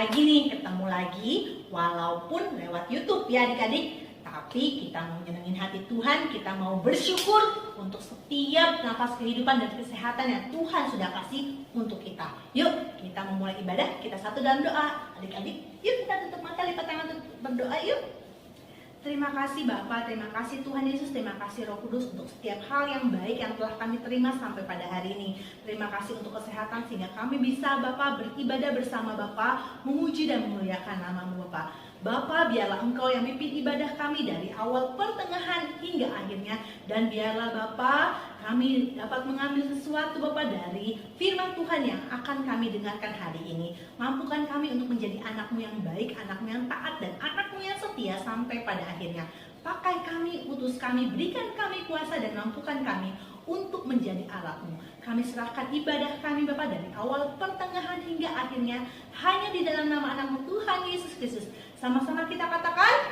lagi nih, ketemu lagi walaupun lewat YouTube ya adik-adik. Tapi kita mau nyenengin hati Tuhan, kita mau bersyukur untuk setiap nafas kehidupan dan kesehatan yang Tuhan sudah kasih untuk kita. Yuk, kita memulai ibadah, kita satu dalam doa. Adik-adik, yuk kita tutup mata, lipat tangan untuk berdoa yuk. Terima kasih Bapa, terima kasih Tuhan Yesus, terima kasih Roh Kudus untuk setiap hal yang baik yang telah kami terima sampai pada hari ini. Terima kasih untuk kesehatan sehingga kami bisa Bapa beribadah bersama Bapa, memuji dan memuliakan nama-Mu Bapa. Bapa, biarlah Engkau yang mimpin ibadah kami dari awal pertengahan hingga akhirnya. Dan biarlah Bapa, kami dapat mengambil sesuatu Bapa dari firman Tuhan yang akan kami dengarkan hari ini. Mampukan kami untuk menjadi anak-Mu yang baik, anak-Mu yang taat, dan anak-Mu yang setia sampai pada akhirnya. Pakai kami, utus kami, berikan kami kuasa dan mampukan kami untuk menjadi alat-Mu. Kami serahkan ibadah kami Bapa dari awal pertengahan hingga akhirnya hanya di dalam nama anak-Mu Tuhan Yesus Kristus. Sama-sama kita katakan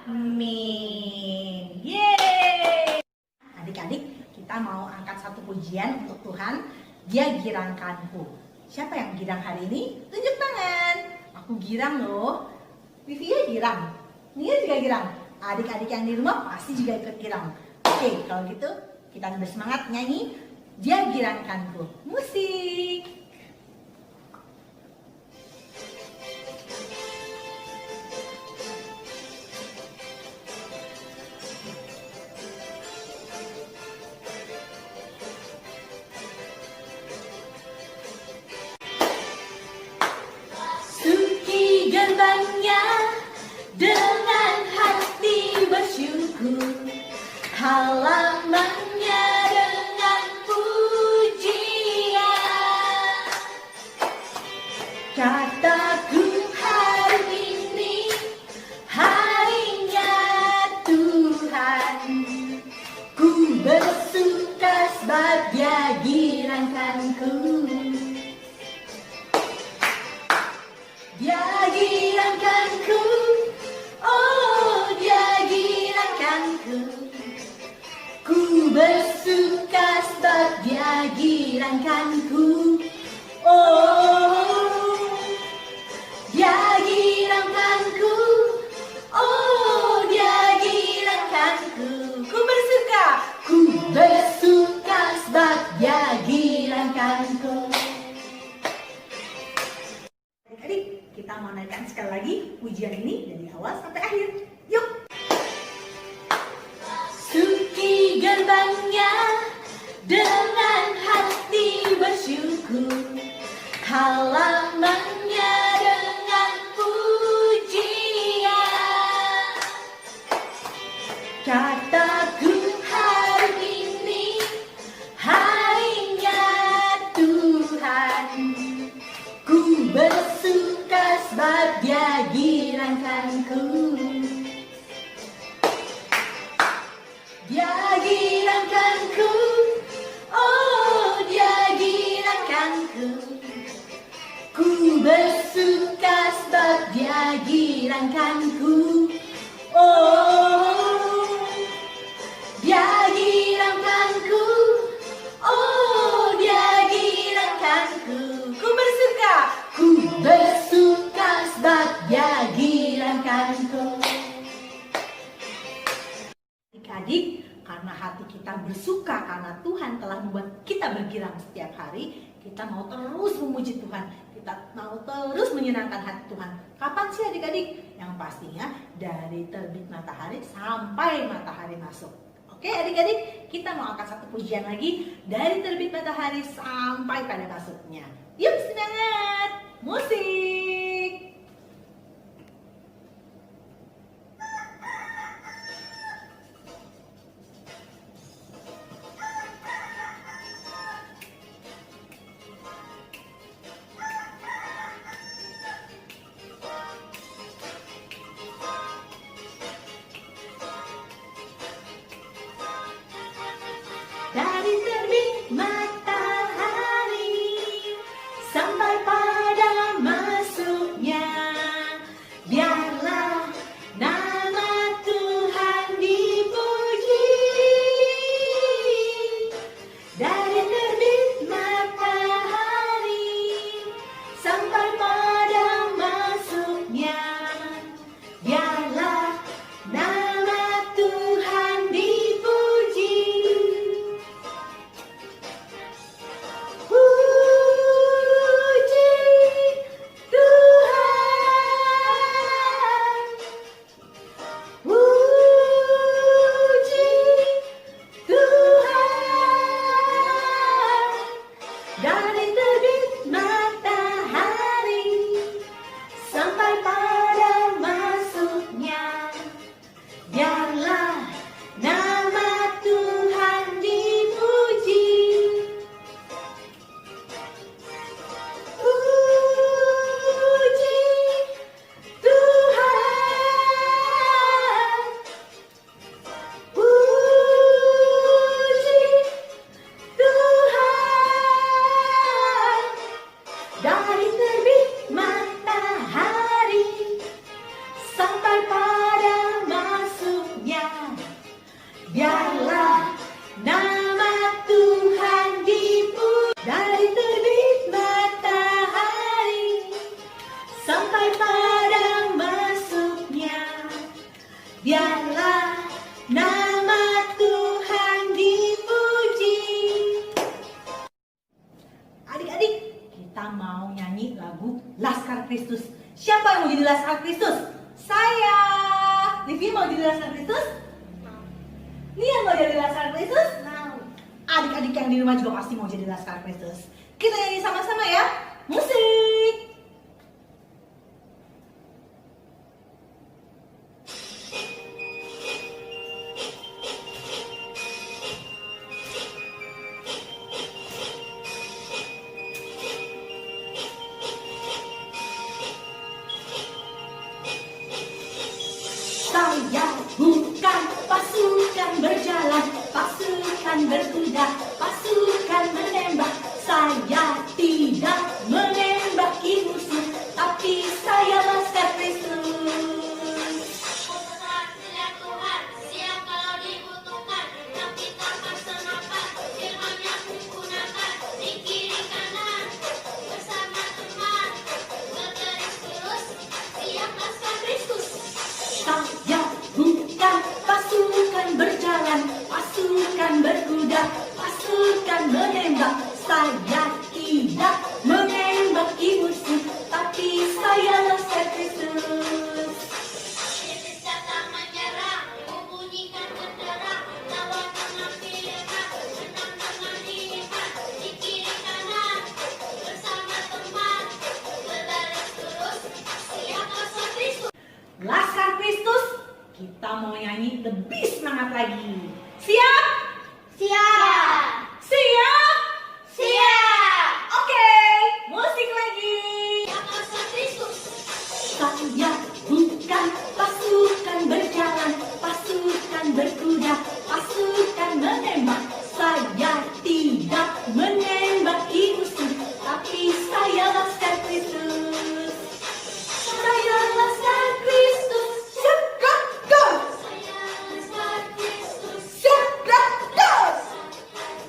amin. Yeay. Adik-adik, kita mau angkat satu pujian untuk Tuhan. Dia girangkanku. Siapa yang girang hari ini? Tunjuk tangan. Aku girang loh. Vivia girang. Nia juga girang. Adik-adik yang di rumah pasti juga ikut girang. Oke, kalau gitu kita bersemangat nyanyi Dia Girangkanku. Musik. Suki gerbangnya dengan hati bersyukur, halamannya dengan pujian. Kataku hari ini harinya Tuhan, ku bersuka sebab Dia girangkanku. Dia girangkanku, oh Dia girangkanku. Ku bersuka sebab Dia girangkanku. Oh, Dia girangkanku, oh Dia girangkanku. Ku bersuka sebab Dia girangkanku. Adik-adik, kita mau naikkan sekali lagi pujian ini dari awal sampai akhir. Yuk. Suki gerbangnya dengan hati bersyukur, halamannya dengan pujian. Kataku hari ini harinya Tuhan, ku bersuka sebab Dia girangkanku. Dia girangkanku, oh Dia girangkanku. Ku bersuka sebab Dia girangkanku. Oh, Dia girangkanku, oh Dia girangkanku. Ku bersuka sebab Dia girangkanku. Adik-adik, karena hati kita bersuka karena Tuhan telah membuat kita bergirang setiap hari, kita mau terus memuji Tuhan, kita mau terus menyenangkan hati Tuhan. Kapan sih adik-adik? Yang pastinya dari terbit matahari sampai matahari masuk. Oke adik-adik, kita mau angkat satu pujian lagi dari terbit matahari sampai pada masuknya. Yuk semangat! Musik! Dari terbit matahari sampai pada masuk biarlah nama Tuhan dipuji. Adik-adik, kita mau nyanyi lagu Laskar Kristus. Siapa yang mau jadi Laskar Kristus? Saya. Livi mau jadi Laskar Kristus? Nia mau jadi Laskar Kristus? Mau. Adik-adik yang di rumah juga pasti mau jadi Laskar Kristus. Kita nyanyi sama-sama ya. Musik. Saya bukan pasukan berjalan, pasukan berkuda, pasukan menembak. Saya tidak menembaki musuh, tapi saya Laskar Kristus. Tuhan, Tuhan, siap kalau dibutuhkan, tapi tanpa senapan, firman-Nya kugunakan di kiri kanan, bersama teman, bergaris lurus, siap Laskar Kristus. Saya bukan pasukan berjalan, pasukan berkuda, pasukan menembak. Saya tidak menembaki musuh, tapi saya Laskar Kristus. Yesus datang menyerang, membunyikan genderang, lawan penampilan, menang dengan iman, di kiri kanan, bersama teman, bergaris lurus, siap Laskar Kristus. Laskar Kristus, kita mau nyanyi lebih semangat lagi. Siap? Siap! Siap? Siap! Oke, musik lagi. Siap Laskar Kristus. Saya bukan pasukan berjalan, pasukan berkuda, pasukan menembak. Saya tidak menembaki musuh, tapi saya Laskar Kristus. Saya Laskar Kristus. Siap, go! Saya Laskar Kristus. Siap, go!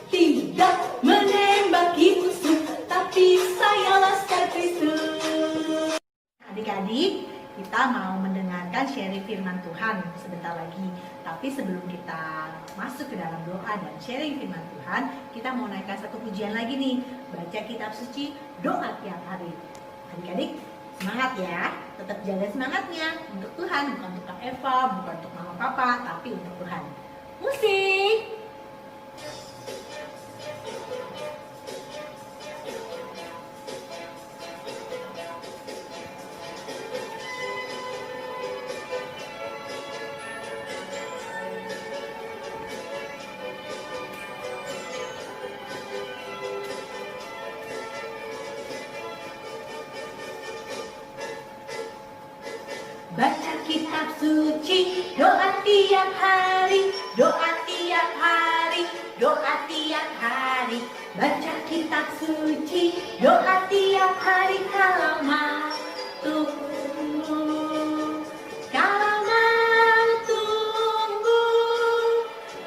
Tidak menembaki musuh, tapi saya Laskar Kristus. Adik-adik, kita mau mendengarkan sharing firman Tuhan sebentar lagi. Tapi sebelum kita masuk ke dalam doa dan sharing firman Tuhan, kita mau naikkan satu pujian lagi nih. Baca kitab suci, doa tiap hari. Adik-adik, semangat ya. Tetap jaga semangatnya untuk Tuhan, bukan untuk Kak Eva, bukan untuk Mama Papa, tapi untuk Tuhan. Musik. Baca kitab suci, doa tiap hari, doa tiap hari, doa tiap hari. Baca kitab suci, doa tiap hari kalau mau tunggu. Kalau mau tunggu,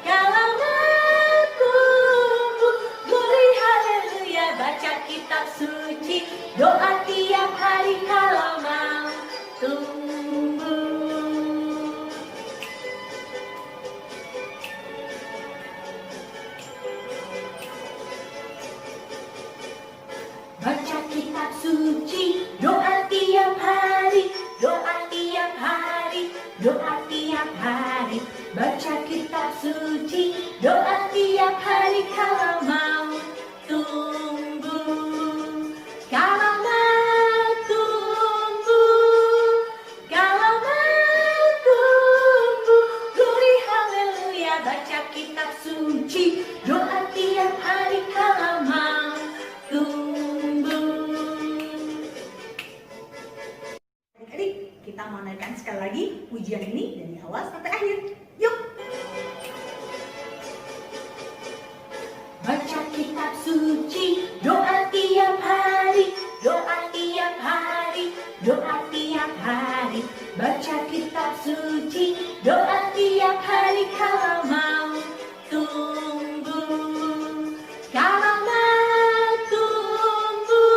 kalau mau tunggu. Glory haleluya, baca kitab suci, doa tiap hari kalau mau tunggu. Baca kitab suci, doa tiap hari, doa tiap hari, doa tiap hari. Baca kitab suci, doa tiap hari kalau mau tunggu. Kalau mau tunggu, kalau mau tunggu. Glory haleluya, baca kitab suci, doa tiap hari kalau mau tunggu. Adik-adik, kita mau naikkan sekali lagi pujian ini dari awal sampai akhir. Yuk! Baca kitab suci, doa tiap hari, doa tiap hari, doa tiap hari. Baca kitab suci, doa tiap hari kalau mau tunggu. Kalau mau tunggu,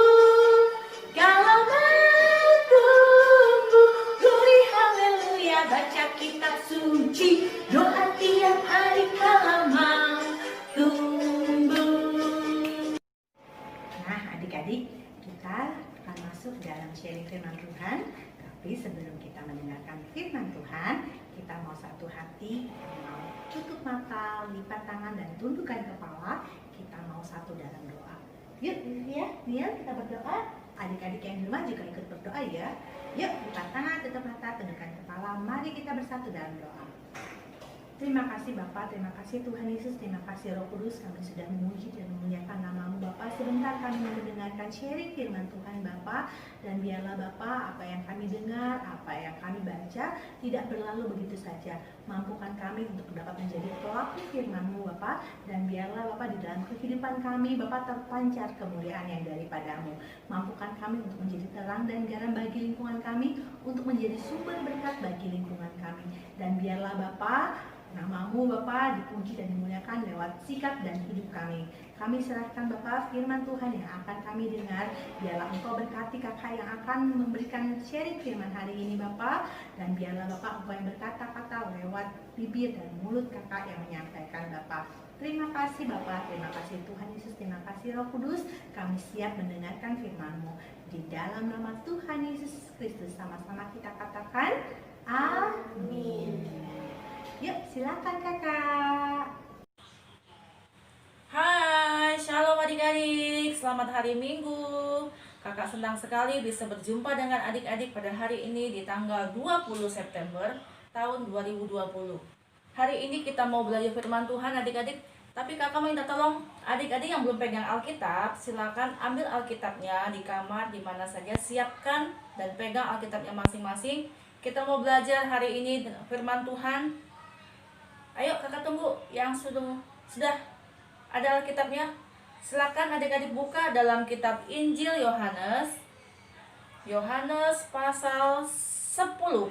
kalau mau tunggu. Glory haleluya, baca kitab suci. suci, doa tiap hari kalau mau tumbuh. Nah, adik-adik, kita akan masuk dalam sharing firman Tuhan. Tapi sebelum kita mendengarkan firman Tuhan, kita mau satu hati, mau tutup mata, lipat tangan, dan tundukkan kepala. Kita mau satu dalam doa. Yuk, Nia, kita berdoa. Adik-adik yang di rumah juga ikut berdoa ya. Yuk, lipat tangan, tutup mata, tundukkan kepala. Mari kita bersatu dalam doa. Terima kasih Bapak, terima kasih Tuhan Yesus, terima kasih Roh Kudus, kami sudah memuji dan memuliakan nama-Mu Bapak. Sebentar kami mendengarkan sharing firman Tuhan Bapak, dan biarlah Bapak apa yang kami dengar, apa yang kami baca tidak berlalu begitu saja. Mampukan kami untuk dapat menjadi pelaku firman-Mu Bapak, dan biarlah Bapak di dalam kehidupan kami Bapak terpancar kemuliaan yang daripadamu. Mampukan kami untuk menjadi terang dan garam bagi lingkungan kami, untuk menjadi sumber berkat bagi lingkungan kami. Dan biarlah Bapak nama-Mu Bapa dipuji dan dimuliakan lewat sikap dan hidup kami. Kami serahkan Bapa firman Tuhan yang akan kami dengar. Biarlah Engkau berkati kakak yang akan memberikan sharing firman hari ini Bapa. Dan biarlah Bapa Engkau yang berkata-kata lewat bibir dan mulut kakak yang menyampaikan Bapa. Terima kasih Bapa, terima kasih Tuhan Yesus, terima kasih Roh Kudus. Kami siap mendengarkan firman-Mu. Di dalam nama Tuhan Yesus Kristus sama-sama kita katakan amin. Yuk, silakan kakak. Hai, shalom adik-adik, selamat hari Minggu. Kakak senang sekali bisa berjumpa dengan adik-adik pada hari ini di tanggal 20 September tahun 2020. Hari ini kita mau belajar firman Tuhan adik-adik, tapi kakak minta tolong adik-adik yang belum pegang Alkitab, silakan ambil Alkitabnya di kamar di mana saja, siapkan dan pegang Alkitabnya masing-masing. Kita mau belajar hari ini firman Tuhan. Ayo kakak tunggu yang sudah ada Alkitabnya. Silakan adik-adik buka dalam kitab Injil Yohanes. Yohanes pasal 10.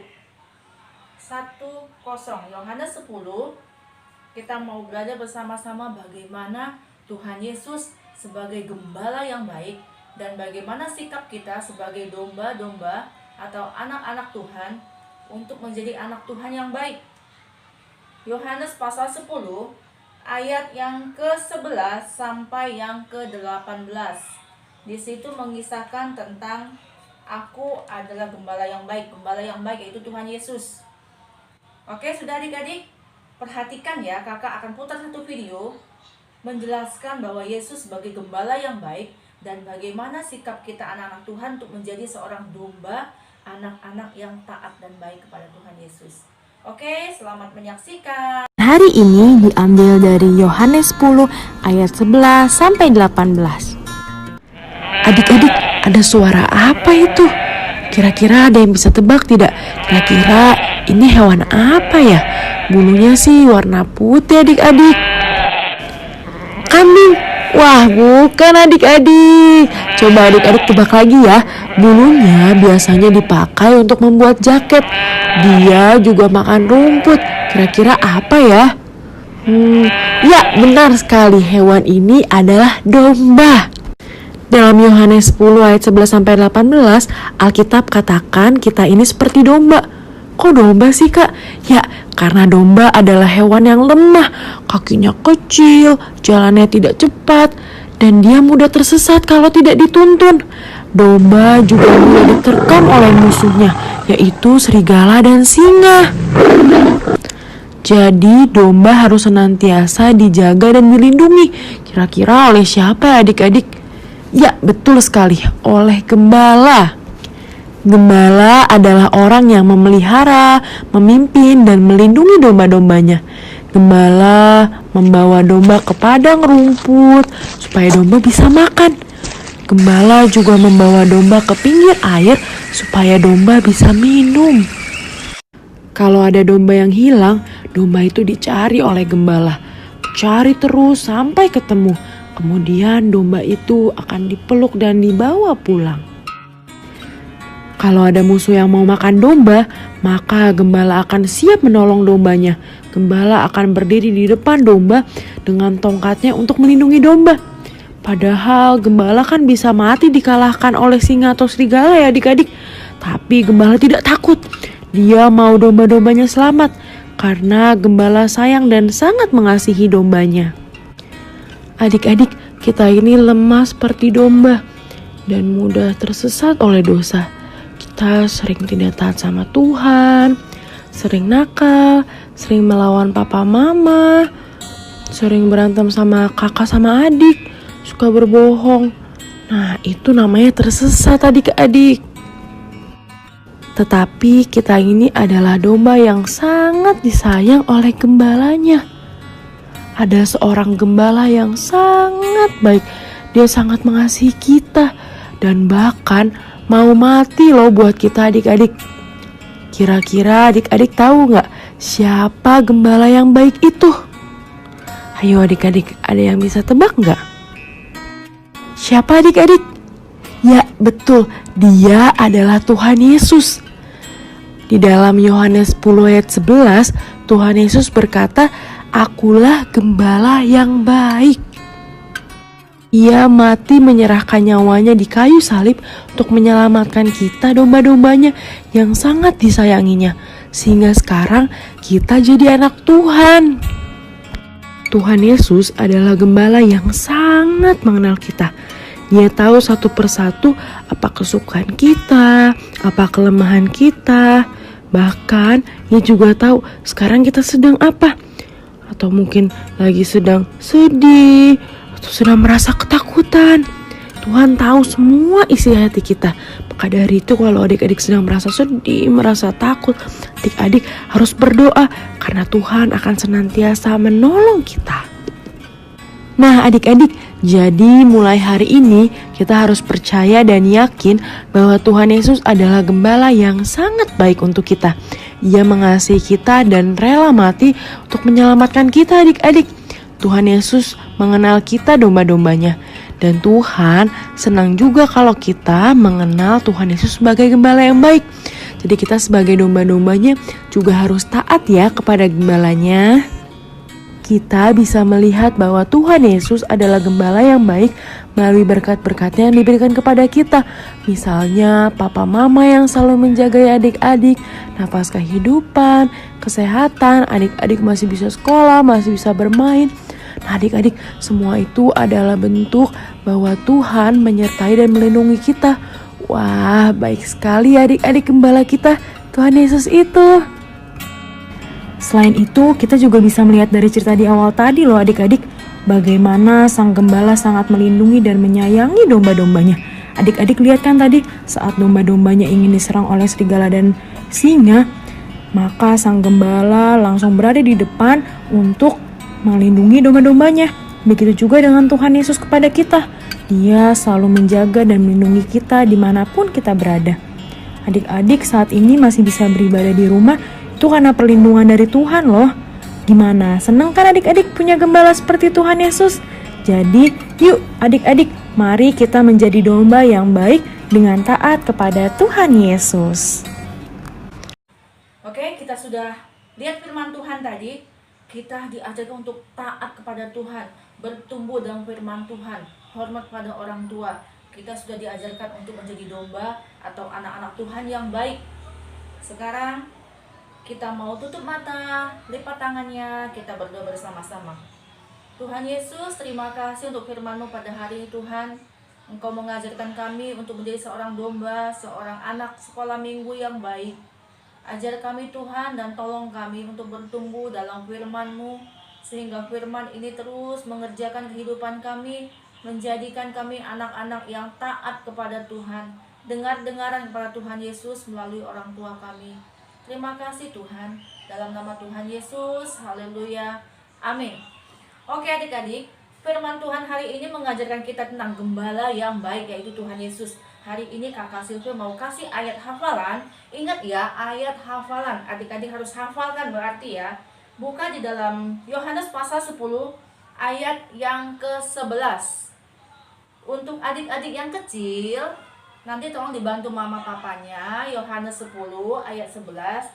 Yohanes 10. Kita mau belajar bersama-sama bagaimana Tuhan Yesus sebagai gembala yang baik dan bagaimana sikap kita sebagai domba-domba atau anak-anak Tuhan untuk menjadi anak Tuhan yang baik. Yohanes pasal 10 ayat yang ke-11 sampai yang ke-18. Di situ mengisahkan tentang aku adalah gembala yang baik. Gembala yang baik yaitu Tuhan Yesus. Oke, sudah adik-adik? Perhatikan ya, kakak akan putar satu video menjelaskan bahwa Yesus sebagai gembala yang baik dan bagaimana sikap kita anak-anak Tuhan untuk menjadi seorang domba, anak-anak yang taat dan baik kepada Tuhan Yesus. Oke, selamat menyaksikan. Hari ini diambil dari Yohanes 10 ayat 11 sampai 18. Adik-adik, ada suara apa itu? Kira-kira ada yang bisa tebak tidak? Kira-kira ini hewan apa ya? Bulunya sih warna putih adik-adik. Kambing. Wah, bukan adik-adik. Coba adik-adik tebak lagi ya. Bulunya biasanya dipakai untuk membuat jaket. Dia juga makan rumput. Kira-kira apa ya? Ya, benar sekali. Hewan ini adalah domba. Dalam Yohanes 10 ayat 11 sampai 18, Alkitab katakan kita ini seperti domba. Kok domba sih kak? Ya, karena domba adalah hewan yang lemah, kakinya kecil, jalannya tidak cepat, dan dia mudah tersesat kalau tidak dituntun. Domba juga mudah diterkam oleh musuhnya, yaitu serigala dan singa. Jadi domba harus senantiasa dijaga dan dilindungi. Kira-kira oleh siapa ya adik-adik? Ya, betul sekali, oleh gembala. Gembala adalah orang yang memelihara, memimpin, dan melindungi domba-dombanya. Gembala membawa domba ke padang rumput supaya domba bisa makan. Gembala juga membawa domba ke pinggir air supaya domba bisa minum. Kalau ada domba yang hilang, domba itu dicari oleh gembala. Cari terus sampai ketemu. Kemudian domba itu akan dipeluk dan dibawa pulang. Kalau ada musuh yang mau makan domba, maka gembala akan siap menolong dombanya. Gembala akan berdiri di depan domba dengan tongkatnya untuk melindungi domba. Padahal gembala kan bisa mati dikalahkan oleh singa atau serigala ya adik-adik. Tapi gembala tidak takut. Dia mau domba-dombanya selamat. karena gembala sayang dan sangat mengasihi dombanya. Adik-adik, kita ini lemah seperti domba dan mudah tersesat oleh dosa. Kita sering tidak taat sama Tuhan, sering nakal, sering melawan papa mama, sering berantem sama kakak sama adik, suka berbohong. Nah, itu namanya tersesat adik-adik. Tetapi kita ini adalah domba yang sangat disayang oleh gembalanya. Ada seorang gembala yang sangat baik. Dia sangat mengasihi kita dan bahkan mau mati loh buat kita adik-adik. Kira-kira adik-adik tahu nggak siapa gembala yang baik itu? Ayo adik-adik, ada yang bisa tebak nggak? Siapa adik-adik? Ya betul, dia adalah Tuhan Yesus. Di dalam Yohanes 10 ayat 11, Tuhan Yesus berkata, "Akulah gembala yang baik." Ia mati menyerahkan nyawanya di kayu salib untuk menyelamatkan kita domba-dombanya yang sangat disayanginya. Sehingga sekarang kita jadi anak Tuhan. Tuhan Yesus adalah gembala yang sangat mengenal kita. Dia tahu satu persatu apa kesukaan kita, apa kelemahan kita. Bahkan dia juga tahu sekarang kita sedang apa. Atau mungkin lagi sedang sedih, atau sedang merasa ketakutan. Tuhan tahu semua isi hati kita. Maka dari itu kalau adik-adik sedang merasa sedih, merasa takut, adik-adik harus berdoa karena Tuhan akan senantiasa menolong kita. Nah adik-adik, jadi mulai hari ini kita harus percaya dan yakin bahwa Tuhan Yesus adalah gembala yang sangat baik untuk kita. Ia mengasihi kita dan rela mati untuk menyelamatkan kita adik-adik. Tuhan Yesus mengenal kita domba-dombanya. Dan Tuhan senang juga kalau kita mengenal Tuhan Yesus sebagai gembala yang baik. Jadi kita sebagai domba-dombanya juga harus taat ya kepada gembalanya. Kita bisa melihat bahwa Tuhan Yesus adalah gembala yang baik melalui berkat-berkatnya yang diberikan kepada kita. Misalnya papa mama yang selalu menjaga adik-adik, nafas kehidupan, kesehatan, adik-adik masih bisa sekolah, masih bisa bermain. Nah adik-adik, semua itu adalah bentuk bahwa Tuhan menyertai dan melindungi kita. Wah, baik sekali adik-adik gembala kita, Tuhan Yesus itu. Selain itu, kita juga bisa melihat dari cerita di awal tadi loh adik-adik, bagaimana sang gembala sangat melindungi dan menyayangi domba-dombanya. Adik-adik lihat kan tadi, saat domba-dombanya ingin diserang oleh serigala dan singa, maka sang gembala langsung berada di depan untuk melindungi domba-dombanya. Begitu juga dengan Tuhan Yesus kepada kita. Dia selalu menjaga dan melindungi kita dimanapun kita berada. Adik-adik saat ini masih bisa beribadah di rumah, itu karena perlindungan dari Tuhan loh. Gimana? Senang kan adik-adik punya gembala seperti Tuhan Yesus? Jadi yuk adik-adik, mari kita menjadi domba yang baik dengan taat kepada Tuhan Yesus. Oke, kita sudah lihat firman Tuhan tadi. Kita diajarkan untuk taat kepada Tuhan, bertumbuh dalam firman Tuhan, hormat pada orang tua. Kita sudah diajarkan untuk menjadi domba atau anak-anak Tuhan yang baik. Sekarang kita mau tutup mata, lipat tangannya, kita berdoa bersama-sama. Tuhan Yesus, terima kasih untuk firman-Mu pada hari ini Tuhan. Engkau mengajarkan kami untuk menjadi seorang domba, seorang anak sekolah minggu yang baik. Ajar kami Tuhan dan tolong kami untuk bertumbuh dalam firman-Mu, sehingga firman ini terus mengerjakan kehidupan kami, menjadikan kami anak-anak yang taat kepada Tuhan, dengar-dengaran kepada Tuhan Yesus melalui orang tua kami. Terima kasih Tuhan, dalam nama Tuhan Yesus, haleluya, amin. Oke adik-adik, firman Tuhan hari ini mengajarkan kita tentang gembala yang baik, yaitu Tuhan Yesus. Hari ini kakak Sylvia mau kasih ayat hafalan. Ingat ya, ayat hafalan. Adik-adik harus hafalkan berarti ya. Buka di dalam Yohanes pasal 10 ayat yang ke-11. Untuk adik-adik yang kecil, nanti tolong dibantu mama papanya. Yohanes 10 ayat 11.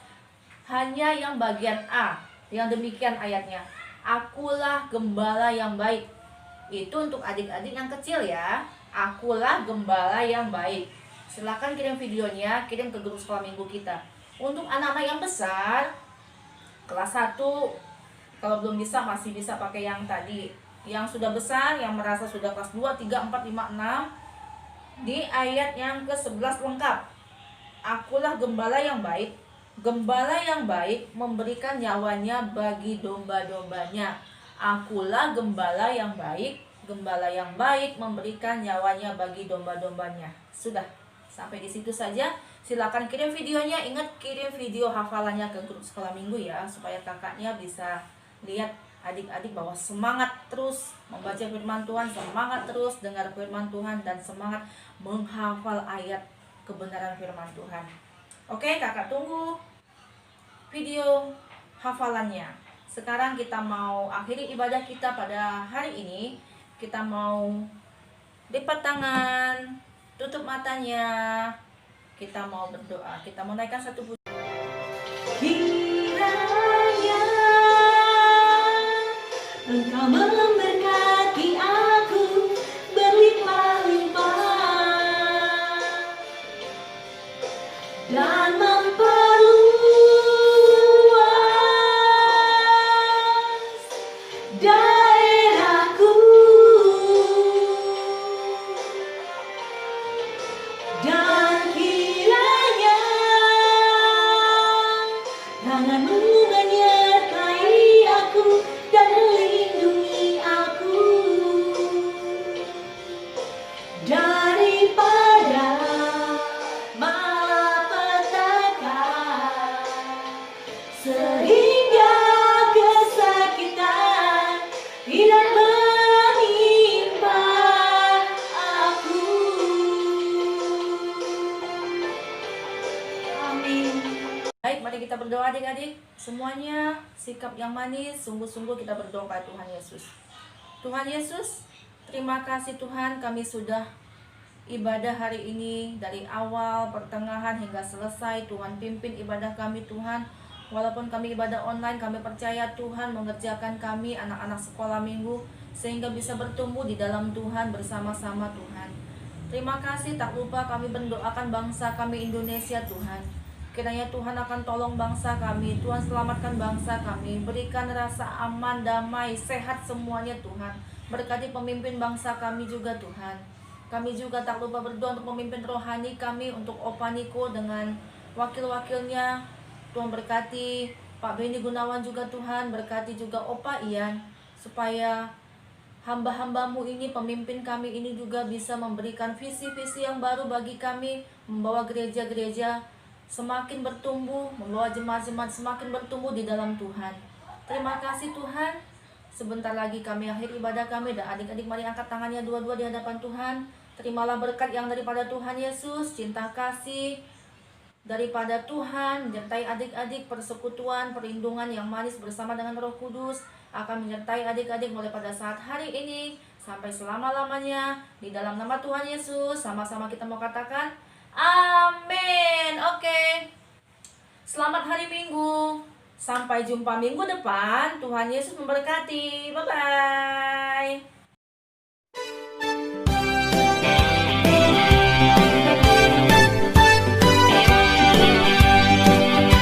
Hanya yang bagian A. Yang demikian ayatnya. Akulah gembala yang baik. Itu untuk adik-adik yang kecil ya. Akulah gembala yang baik. Silakan kirim videonya, kirim ke grup sekolah minggu kita. Untuk anak-anak yang besar, Kelas 1 kalau belum bisa masih bisa pakai yang tadi. Yang sudah besar, yang merasa sudah kelas 2, 3, 4, 5, 6, di ayat yang ke-11 lengkap. Akulah gembala yang baik. Gembala yang baik memberikan nyawanya bagi domba-dombanya. Akulah gembala yang baik. Gembala yang baik memberikan nyawanya bagi domba-dombanya. Sudah, sampai di situ saja. Silakan kirim videonya. Ingat, kirim video hafalannya ke grup sekolah minggu ya, supaya kakaknya bisa lihat adik-adik bahwa semangat terus membaca firman Tuhan, semangat terus dengar firman Tuhan, dan semangat menghafal ayat kebenaran firman Tuhan. Oke, kakak tunggu video hafalannya. Sekarang kita mau akhiri ibadah kita pada hari ini. Kita mau lipat tangan, tutup matanya. Kita mau berdoa. Kita mau naikkan satu puji. Kiranya Engkau memberkati aku berlimpah-limpah dan memperluas daerahku, dan kiranya tangan-Mu menyertai aku dan melindungi aku daripada malapetaka, sehingga kesakitan tidak menimpa aku. Amin. Baik, mari kita berdoa adik-adik. Semuanya sikap yang manis, sungguh-sungguh kita berdoa kepada Tuhan Yesus. Tuhan Yesus, terima kasih Tuhan, kami sudah ibadah hari ini dari awal, pertengahan hingga selesai. Tuhan pimpin ibadah kami Tuhan. Walaupun kami ibadah online, kami percaya Tuhan mengerjakan kami anak-anak sekolah minggu sehingga bisa bertumbuh di dalam Tuhan bersama-sama Tuhan. Terima kasih, tak lupa kami mendoakan bangsa kami Indonesia Tuhan. Kiranya Tuhan akan tolong bangsa kami, Tuhan selamatkan bangsa kami, berikan rasa aman, damai, sehat semuanya Tuhan. Berkati pemimpin bangsa kami juga Tuhan. Kami juga tak lupa berdoa untuk pemimpin rohani kami, untuk Opa Niko dengan wakil-wakilnya. Tuhan berkati Pak Benny Gunawan juga Tuhan, berkati juga Opa Ian, supaya hamba-hambamu ini, pemimpin kami ini juga bisa memberikan visi-visi yang baru bagi kami, membawa gereja-gereja semakin bertumbuh, membawa jemaat-jemaat semakin bertumbuh di dalam Tuhan. Terima kasih Tuhan. Sebentar lagi kami akhir ibadah kami, dan adik-adik mari angkat tangannya dua-dua di hadapan Tuhan. Terimalah berkat yang daripada Tuhan Yesus, cinta kasih daripada Tuhan menyertai adik-adik, persekutuan, perlindungan yang manis bersama dengan Roh Kudus akan menyertai adik-adik mulai pada saat hari ini sampai selama-lamanya. Di dalam nama Tuhan Yesus, sama-sama kita mau katakan amin. Oke. Selamat hari Minggu. Sampai jumpa minggu depan. Tuhan Yesus memberkati. Bye-bye.